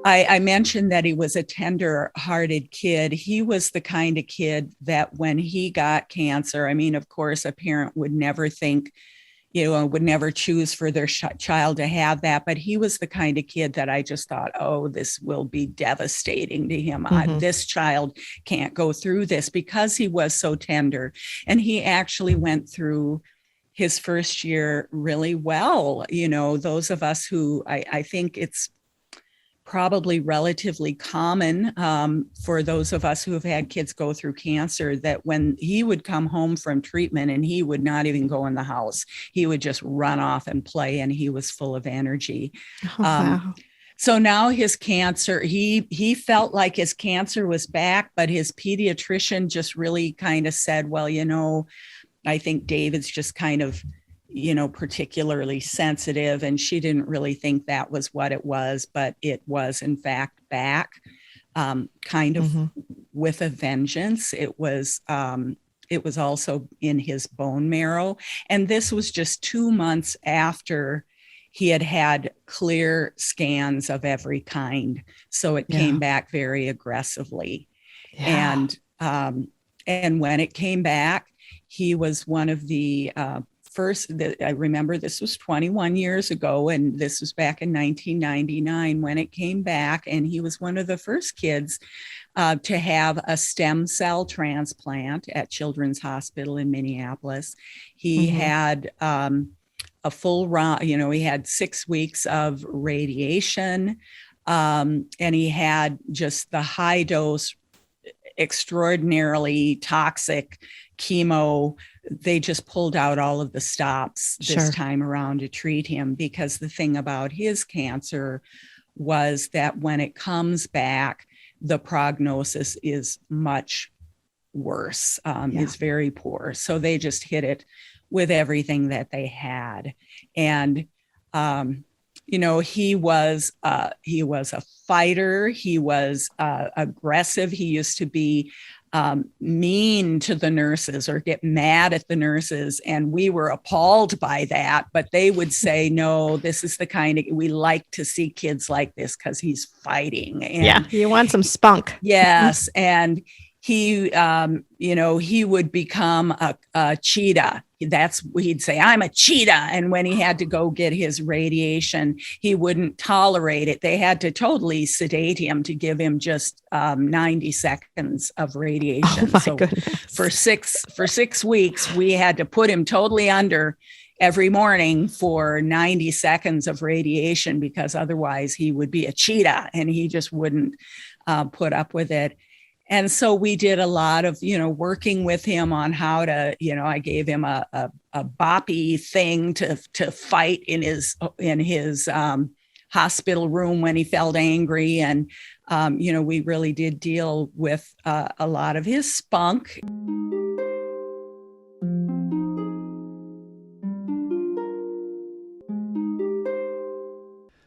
I mentioned that he was a tender-hearted kid. He was the kind of kid that when he got cancer, I mean, of course, a parent would never think, would never choose for their child to have that. But he was the kind of kid that I just thought, oh, this will be devastating to him. This child can't go through this, because he was so tender. And he actually went through his first year really well. Those of us who I think it's probably relatively common for those of us who have had kids go through cancer, that when he would come home from treatment and he would not even go in the house, he would just run off and play, and he was full of energy. Wow. So now his cancer, he felt like his cancer was back, but his pediatrician just really kind of said, well, I think David's just kind of particularly sensitive. And she didn't really think that was what it was, but it was in fact back, kind of with a vengeance. It was also in his bone marrow. And this was just 2 months after he had had clear scans of every kind. So it came back very aggressively. Yeah. And when it came back, he was one of the first, I remember this was 21 years ago, and this was back in 1999 when it came back, and he was one of the first kids to have a stem cell transplant at Children's Hospital in Minneapolis. He had a full round, he had 6 weeks of radiation, and he had just the high dose, extraordinarily toxic chemo. They just pulled out all of the stops this time around to treat him, because the thing about his cancer was that when it comes back, the prognosis is much worse, is very poor. So they just hit it with everything that they had. And, he was a fighter. He was aggressive. He used to be mean to the nurses or get mad at the nurses. And we were appalled by that, but they would say, no, this is the kind of, we like to see kids like this because he's fighting. And you want some spunk. Yes. And he, he would become a cheetah. He'd say, I'm a cheetah. And when he had to go get his radiation, he wouldn't tolerate it. They had to totally sedate him to give him just 90 seconds of radiation. Oh my goodness. For 6 weeks, we had to put him totally under every morning for 90 seconds of radiation, because otherwise he would be a cheetah, and he just wouldn't put up with it. And so we did a lot of, working with him on how to, I gave him a boppy thing to fight in his hospital room when he felt angry. And, we really did deal with a lot of his spunk.